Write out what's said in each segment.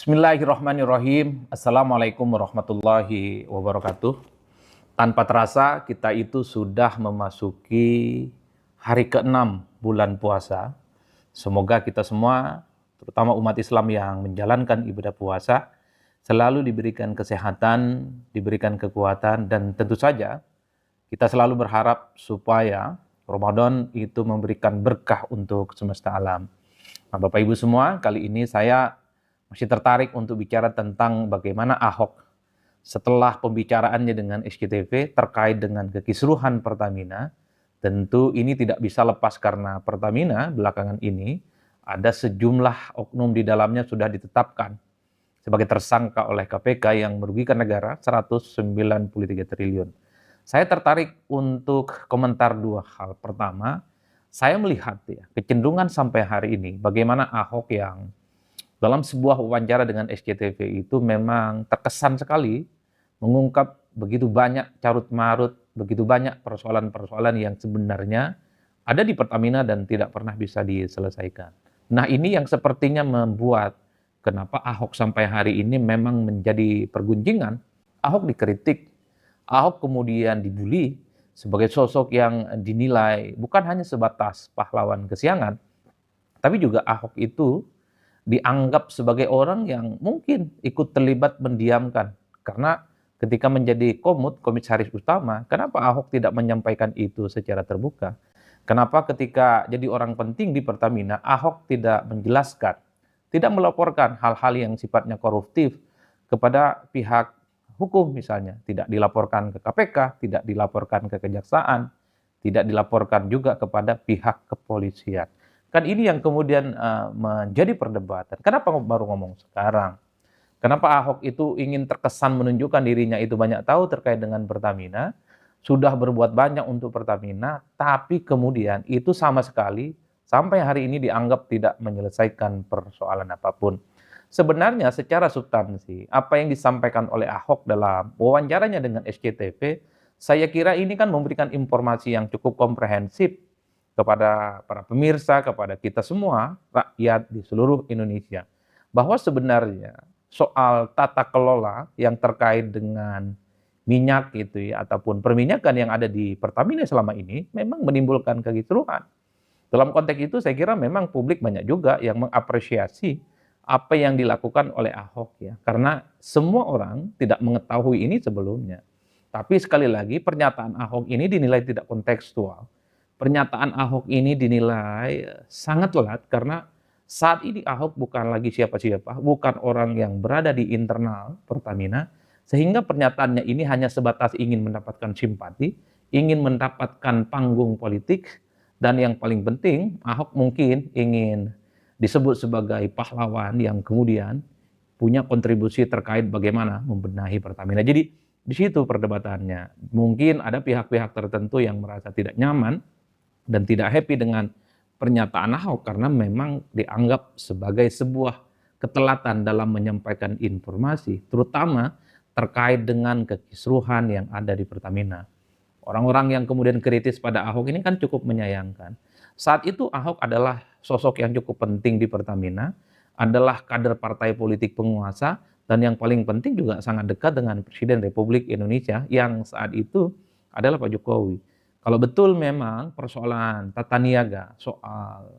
Bismillahirrahmanirrahim. Assalamualaikum warahmatullahi wabarakatuh. Tanpa terasa kita itu sudah memasuki hari ke-6 bulan puasa. Semoga kita semua, terutama umat Islam yang menjalankan ibadah puasa, selalu diberikan kesehatan, diberikan kekuatan, dan tentu saja kita selalu berharap supaya Ramadan itu memberikan berkah untuk semesta alam. Nah, Bapak Ibu semua, kali ini saya masih tertarik untuk bicara tentang bagaimana Ahok setelah pembicaraannya dengan SCTV terkait dengan kekisruhan Pertamina. Tentu ini tidak bisa lepas karena Pertamina belakangan ini ada sejumlah oknum di dalamnya sudah ditetapkan sebagai tersangka oleh KPK yang merugikan negara 193 triliun. Saya tertarik untuk komentar dua hal. Pertama, saya melihat kecenderungan sampai hari ini bagaimana Ahok yang dalam sebuah wawancara dengan SCTV itu memang terkesan sekali mengungkap begitu banyak carut-marut, begitu banyak persoalan-persoalan yang sebenarnya ada di Pertamina dan tidak pernah bisa diselesaikan. Nah, ini yang sepertinya membuat kenapa Ahok sampai hari ini memang menjadi pergunjingan. Ahok dikritik, Ahok kemudian dibully sebagai sosok yang dinilai bukan hanya sebatas pahlawan kesiangan, tapi juga Ahok itu dianggap sebagai orang yang mungkin ikut terlibat mendiamkan. Karena ketika menjadi komisaris utama, kenapa Ahok tidak menyampaikan itu secara terbuka? Kenapa ketika jadi orang penting di Pertamina, Ahok tidak menjelaskan, tidak melaporkan hal-hal yang sifatnya koruptif kepada pihak hukum misalnya, tidak dilaporkan ke KPK, tidak dilaporkan ke Kejaksaan, tidak dilaporkan juga kepada pihak kepolisian. Kan ini yang kemudian menjadi perdebatan. Kenapa baru ngomong sekarang? Kenapa Ahok itu ingin terkesan menunjukkan dirinya itu banyak tahu terkait dengan Pertamina, sudah berbuat banyak untuk Pertamina, tapi kemudian itu sama sekali sampai hari ini dianggap tidak menyelesaikan persoalan apapun. Sebenarnya secara substansi, apa yang disampaikan oleh Ahok dalam wawancaranya dengan SCTV, saya kira ini kan memberikan informasi yang cukup komprehensif kepada para pemirsa, kepada kita semua, rakyat di seluruh Indonesia, bahwa sebenarnya soal tata kelola yang terkait dengan minyak gitu ya, ataupun perminyakan yang ada di Pertamina selama ini memang menimbulkan kekisruhan. Dalam konteks itu saya kira memang publik banyak juga yang mengapresiasi apa yang dilakukan oleh Ahok ya, karena semua orang tidak mengetahui ini sebelumnya. Tapi sekali lagi pernyataan Ahok ini dinilai tidak kontekstual. Pernyataan Ahok ini dinilai sangat telat karena saat ini Ahok bukan lagi siapa-siapa, bukan orang yang berada di internal Pertamina, sehingga pernyataannya ini hanya sebatas ingin mendapatkan simpati, ingin mendapatkan panggung politik, dan yang paling penting Ahok mungkin ingin disebut sebagai pahlawan yang kemudian punya kontribusi terkait bagaimana membenahi Pertamina. Jadi di situ perdebatannya. Mungkin ada pihak-pihak tertentu yang merasa tidak nyaman dan tidak happy dengan pernyataan Ahok karena memang dianggap sebagai sebuah ketelatan dalam menyampaikan informasi, terutama terkait dengan kekisruhan yang ada di Pertamina. Orang-orang yang kemudian kritis pada Ahok ini kan cukup menyayangkan. Saat itu Ahok adalah sosok yang cukup penting di Pertamina, adalah kader partai politik penguasa, dan yang paling penting juga sangat dekat dengan Presiden Republik Indonesia yang saat itu adalah Pak Jokowi. Kalau betul memang persoalan tata niaga, soal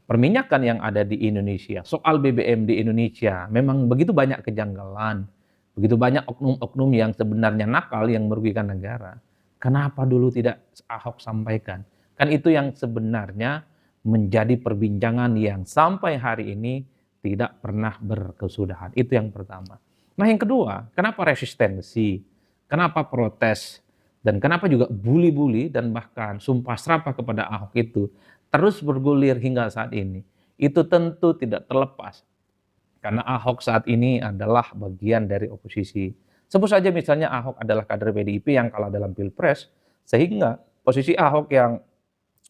perminyakan yang ada di Indonesia, soal BBM di Indonesia, memang begitu banyak kejanggalan, begitu banyak oknum-oknum yang sebenarnya nakal yang merugikan negara. Kenapa dulu tidak Ahok sampaikan? Kan itu yang sebenarnya menjadi perbincangan yang sampai hari ini tidak pernah berkesudahan. Itu yang pertama. Nah yang kedua, kenapa resistensi? Kenapa protes? Dan kenapa juga bully-bully dan bahkan sumpah serapah kepada Ahok itu terus bergulir hingga saat ini? Itu tentu tidak terlepas karena Ahok saat ini adalah bagian dari oposisi. Sebut saja misalnya Ahok adalah kader PDIP yang kalah dalam Pilpres, sehingga posisi Ahok yang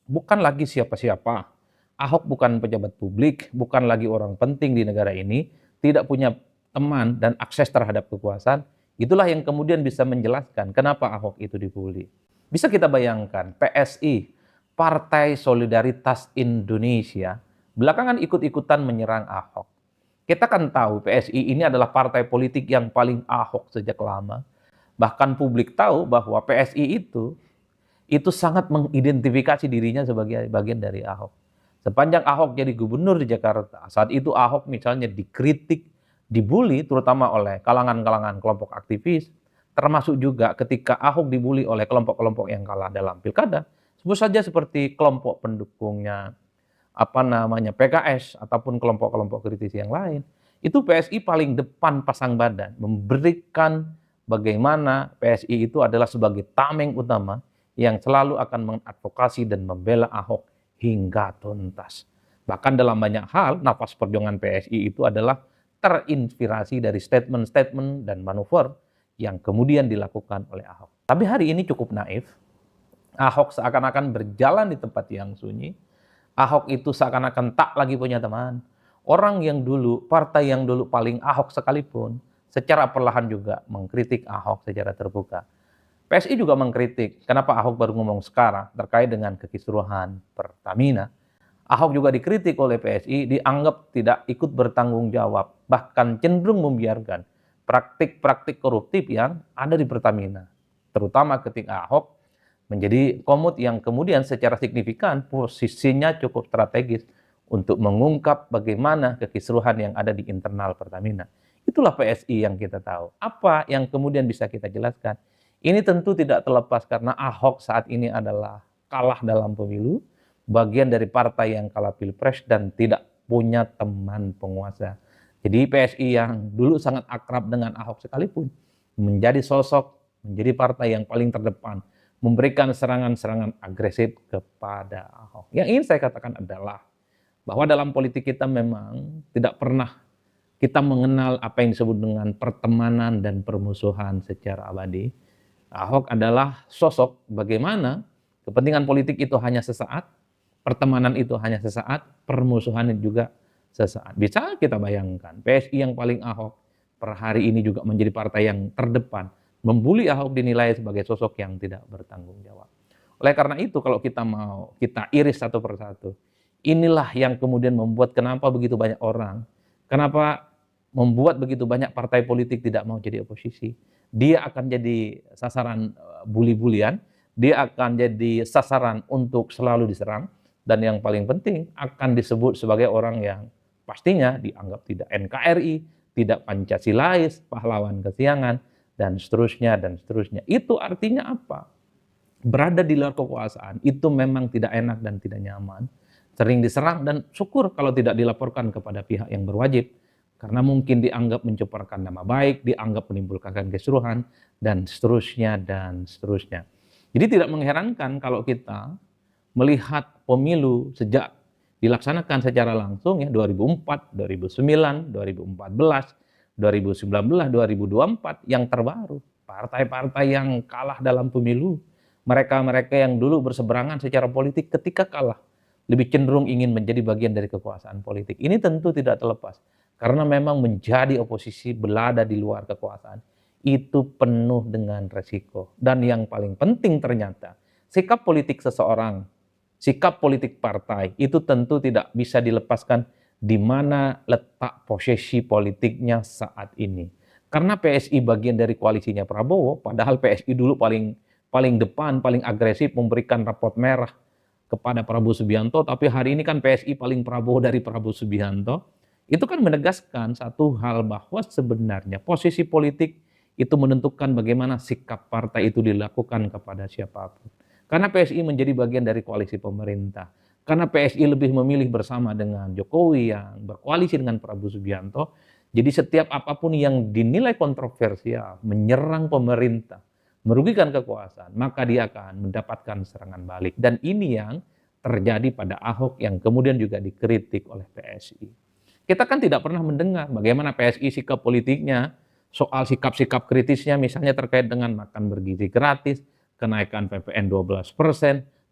bukan lagi siapa-siapa, Ahok bukan pejabat publik, bukan lagi orang penting di negara ini, tidak punya teman dan akses terhadap kekuasaan. Itulah yang kemudian bisa menjelaskan kenapa Ahok itu dibully. Bisa kita bayangkan PSI, Partai Solidaritas Indonesia, belakangan ikut-ikutan menyerang Ahok. Kita kan tahu PSI ini adalah partai politik yang paling Ahok sejak lama. Bahkan publik tahu bahwa PSI itu sangat mengidentifikasi dirinya sebagai bagian dari Ahok. Sepanjang Ahok jadi gubernur di Jakarta, saat itu Ahok misalnya dikritik, dibully terutama oleh kalangan-kalangan kelompok aktivis, termasuk juga ketika Ahok dibully oleh kelompok-kelompok yang kalah dalam pilkada, sebut saja seperti kelompok pendukungnya PKS ataupun kelompok-kelompok kritis yang lain, itu PSI paling depan pasang badan, memberikan bagaimana PSI itu adalah sebagai tameng utama yang selalu akan mengadvokasi dan membela Ahok hingga tuntas. Bahkan dalam banyak hal, nafas perjuangan PSI itu adalah terinspirasi dari statement-statement dan manuver yang kemudian dilakukan oleh Ahok. Tapi hari ini cukup naif. Ahok seakan-akan berjalan di tempat yang sunyi. Ahok itu seakan-akan tak lagi punya teman. Orang yang dulu, partai yang dulu paling Ahok sekalipun, secara perlahan juga mengkritik Ahok secara terbuka. PSI juga mengkritik, kenapa Ahok baru ngomong sekarang terkait dengan kekisruhan Pertamina. Ahok juga dikritik oleh PSI, dianggap tidak ikut bertanggung jawab, bahkan cenderung membiarkan praktik-praktik koruptif yang ada di Pertamina. Terutama ketika Ahok menjadi komut yang kemudian secara signifikan posisinya cukup strategis untuk mengungkap bagaimana kekisruhan yang ada di internal Pertamina. Itulah PSI yang kita tahu. Apa yang kemudian bisa kita jelaskan? Ini tentu tidak terlepas karena Ahok saat ini adalah kalah dalam pemilu, bagian dari partai yang kalah pilpres dan tidak punya teman penguasa. Jadi PSI yang dulu sangat akrab dengan Ahok sekalipun, menjadi sosok, menjadi partai yang paling terdepan, memberikan serangan-serangan agresif kepada Ahok. Yang ingin saya katakan adalah bahwa dalam politik kita memang tidak pernah kita mengenal apa yang disebut dengan pertemanan dan permusuhan secara abadi. Ahok adalah sosok bagaimana kepentingan politik itu hanya sesaat, pertemanan itu hanya sesaat, permusuhan juga sesaat. Bisa kita bayangkan, PSI yang paling Ahok per hari ini juga menjadi partai yang terdepan. Membuli Ahok dinilai sebagai sosok yang tidak bertanggung jawab. Oleh karena itu kalau kita mau kita iris satu persatu, inilah yang kemudian membuat kenapa begitu banyak orang, kenapa membuat begitu banyak partai politik tidak mau jadi oposisi. Dia akan jadi sasaran bully-bulian, dia akan jadi sasaran untuk selalu diserang, dan yang paling penting akan disebut sebagai orang yang pastinya dianggap tidak NKRI, tidak Pancasilais, pahlawan kesiangan, dan seterusnya, dan seterusnya. Itu artinya apa? Berada di luar kekuasaan, itu memang tidak enak dan tidak nyaman. Sering diserang dan syukur kalau tidak dilaporkan kepada pihak yang berwajib. Karena mungkin dianggap mencemarkan nama baik, dianggap menimbulkan kisruhan, dan seterusnya, dan seterusnya. Jadi tidak mengherankan kalau kita melihat pemilu sejak dilaksanakan secara langsung ya 2004, 2009, 2014, 2019, 2024 yang terbaru. Partai-partai yang kalah dalam pemilu, mereka-mereka yang dulu berseberangan secara politik ketika kalah, lebih cenderung ingin menjadi bagian dari kekuasaan politik. Ini tentu tidak terlepas, karena memang menjadi oposisi berada di luar kekuasaan, itu penuh dengan resiko. Dan yang paling penting ternyata, sikap politik seseorang, sikap politik partai, itu tentu tidak bisa dilepaskan di mana letak posisi politiknya saat ini. Karena PSI bagian dari koalisinya Prabowo, padahal PSI dulu paling depan, paling agresif memberikan raport merah kepada Prabowo Subianto, tapi hari ini kan PSI paling Prabowo dari Prabowo Subianto. Itu kan menegaskan satu hal bahwa sebenarnya posisi politik itu menentukan bagaimana sikap partai itu dilakukan kepada siapapun. Karena PSI menjadi bagian dari koalisi pemerintah. Karena PSI lebih memilih bersama dengan Jokowi yang berkoalisi dengan Prabowo Subianto. Jadi setiap apapun yang dinilai kontroversial, menyerang pemerintah, merugikan kekuasaan, maka dia akan mendapatkan serangan balik. Dan ini yang terjadi pada Ahok yang kemudian juga dikritik oleh PSI. Kita kan tidak pernah mendengar bagaimana PSI sikap politiknya soal sikap-sikap kritisnya misalnya terkait dengan makan bergizi gratis, kenaikan PPN 12%,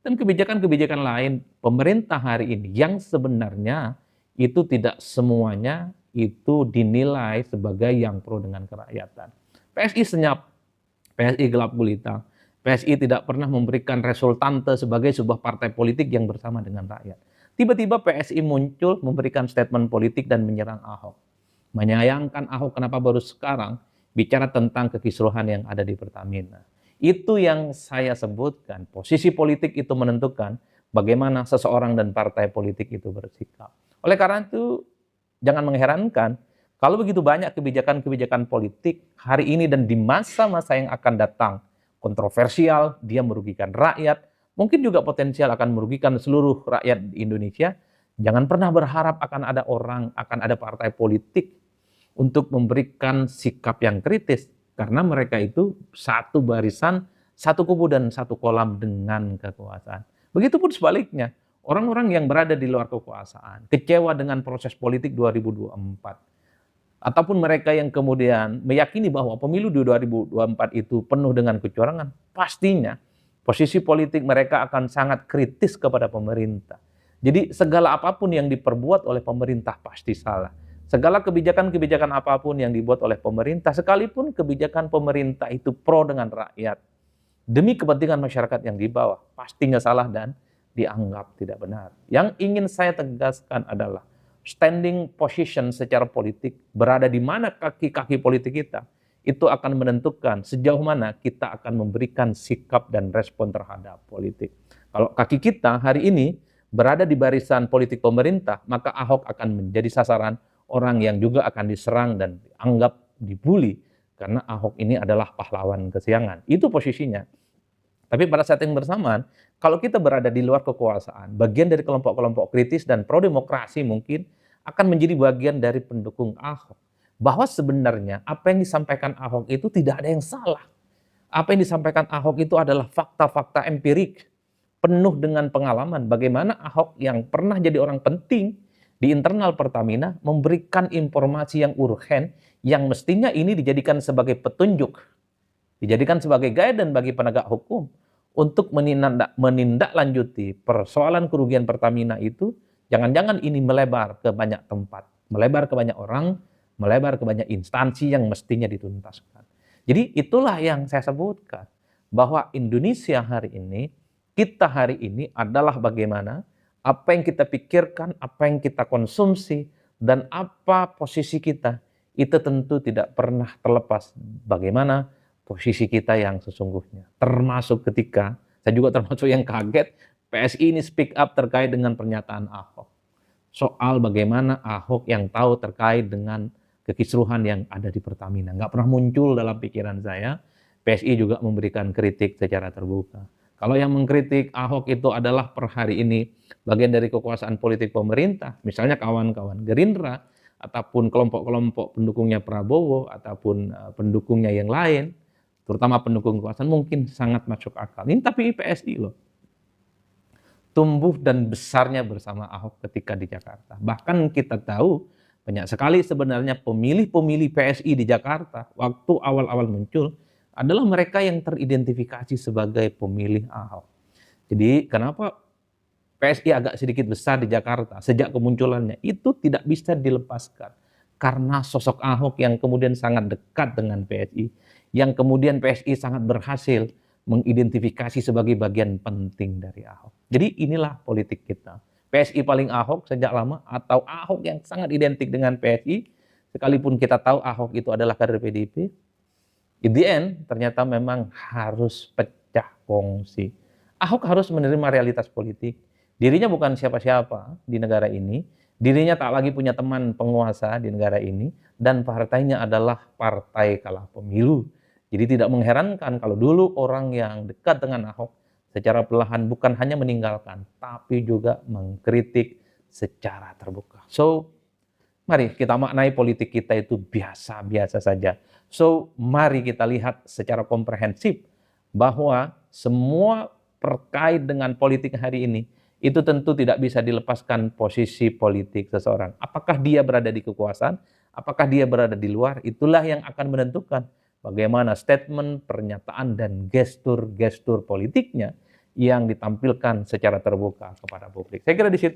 dan kebijakan-kebijakan lain pemerintah hari ini yang sebenarnya itu tidak semuanya itu dinilai sebagai yang pro dengan kerakyatan. PSI senyap, PSI gelap gulita, PSI tidak pernah memberikan resultante sebagai sebuah partai politik yang bersama dengan rakyat. Tiba-tiba PSI muncul memberikan statement politik dan menyerang Ahok. menyayangkan Ahok kenapa baru sekarang bicara tentang kekisruhan yang ada di Pertamina. Itu yang saya sebutkan, posisi politik itu menentukan bagaimana seseorang dan partai politik itu bersikap. Oleh karena itu, jangan mengherankan kalau begitu banyak kebijakan-kebijakan politik hari ini dan di masa-masa yang akan datang, kontroversial, dia merugikan rakyat, mungkin juga potensial akan merugikan seluruh rakyat di Indonesia. Jangan pernah berharap akan ada orang, akan ada partai politik untuk memberikan sikap yang kritis, karena mereka itu satu barisan, satu kubu dan satu kolam dengan kekuasaan. Begitupun sebaliknya, orang-orang yang berada di luar kekuasaan, kecewa dengan proses politik 2024, ataupun mereka yang kemudian meyakini bahwa pemilu di 2024 itu penuh dengan kecurangan, pastinya posisi politik mereka akan sangat kritis kepada pemerintah. Jadi segala apapun yang diperbuat oleh pemerintah pasti salah. Segala kebijakan-kebijakan apapun yang dibuat oleh pemerintah, sekalipun kebijakan pemerintah itu pro dengan rakyat, demi kepentingan masyarakat yang di bawah, pastinya salah dan dianggap tidak benar. Yang ingin saya tegaskan adalah standing position secara politik, berada di mana kaki-kaki politik kita, itu akan menentukan sejauh mana kita akan memberikan sikap dan respon terhadap politik. Kalau kaki kita hari ini berada di barisan politik pemerintah, maka Ahok akan menjadi sasaran orang yang juga akan diserang dan dianggap dibully, karena Ahok ini adalah pahlawan kesiangan. Itu posisinya. Tapi pada saat yang bersamaan, kalau kita berada di luar kekuasaan, bagian dari kelompok-kelompok kritis dan pro-demokrasi mungkin akan menjadi bagian dari pendukung Ahok. Bahwa sebenarnya apa yang disampaikan Ahok itu tidak ada yang salah. Apa yang disampaikan Ahok itu adalah fakta-fakta empirik, penuh dengan pengalaman bagaimana Ahok yang pernah jadi orang penting di internal Pertamina memberikan informasi yang urgen yang mestinya ini dijadikan sebagai petunjuk, dijadikan sebagai guidance bagi penegak hukum untuk menindaklanjuti persoalan kerugian Pertamina itu. Jangan-jangan ini melebar ke banyak tempat, melebar ke banyak orang, melebar ke banyak instansi yang mestinya dituntaskan. Jadi itulah yang saya sebutkan, bahwa Indonesia hari ini, kita hari ini adalah bagaimana apa yang kita pikirkan, apa yang kita konsumsi, dan apa posisi kita, itu tentu tidak pernah terlepas bagaimana posisi kita yang sesungguhnya. Termasuk ketika, saya juga termasuk yang kaget, PSI ini speak up terkait dengan pernyataan Ahok. Soal bagaimana Ahok yang tahu terkait dengan kekisruhan yang ada di Pertamina. Nggak pernah muncul dalam pikiran saya. PSI juga memberikan kritik secara terbuka. Kalau yang mengkritik Ahok itu adalah per hari ini bagian dari kekuasaan politik pemerintah, misalnya kawan-kawan Gerindra, ataupun kelompok-kelompok pendukungnya Prabowo, ataupun pendukungnya yang lain, terutama pendukung kekuasaan, mungkin sangat masuk akal. Ini tapi PSI loh, tumbuh dan besarnya bersama Ahok ketika di Jakarta. Bahkan kita tahu banyak sekali sebenarnya pemilih-pemilih PSI di Jakarta waktu awal-awal muncul adalah mereka yang teridentifikasi sebagai pemilih Ahok. Jadi kenapa PSI agak sedikit besar di Jakarta sejak kemunculannya, itu tidak bisa dilepaskan. Karena sosok Ahok yang kemudian sangat dekat dengan PSI, yang kemudian PSI sangat berhasil mengidentifikasi sebagai bagian penting dari Ahok. Jadi inilah politik kita. PSI paling Ahok sejak lama, atau Ahok yang sangat identik dengan PSI, sekalipun kita tahu Ahok itu adalah kader PDIP, in the end ternyata memang harus pecah kongsi. Ahok harus menerima realitas politik. Dirinya bukan siapa-siapa di negara ini, dirinya tak lagi punya teman penguasa di negara ini, dan partainya adalah partai kalah pemilu. Jadi tidak mengherankan kalau dulu orang yang dekat dengan Ahok secara perlahan bukan hanya meninggalkan, tapi juga mengkritik secara terbuka. So, mari kita maknai politik kita itu biasa-biasa saja. So, mari kita lihat secara komprehensif bahwa semua terkait dengan politik hari ini, itu tentu tidak bisa dilepaskan posisi politik seseorang. Apakah dia berada di kekuasaan, apakah dia berada di luar, itulah yang akan menentukan bagaimana statement, pernyataan, dan gestur-gestur politiknya yang ditampilkan secara terbuka kepada publik. Saya kira di situ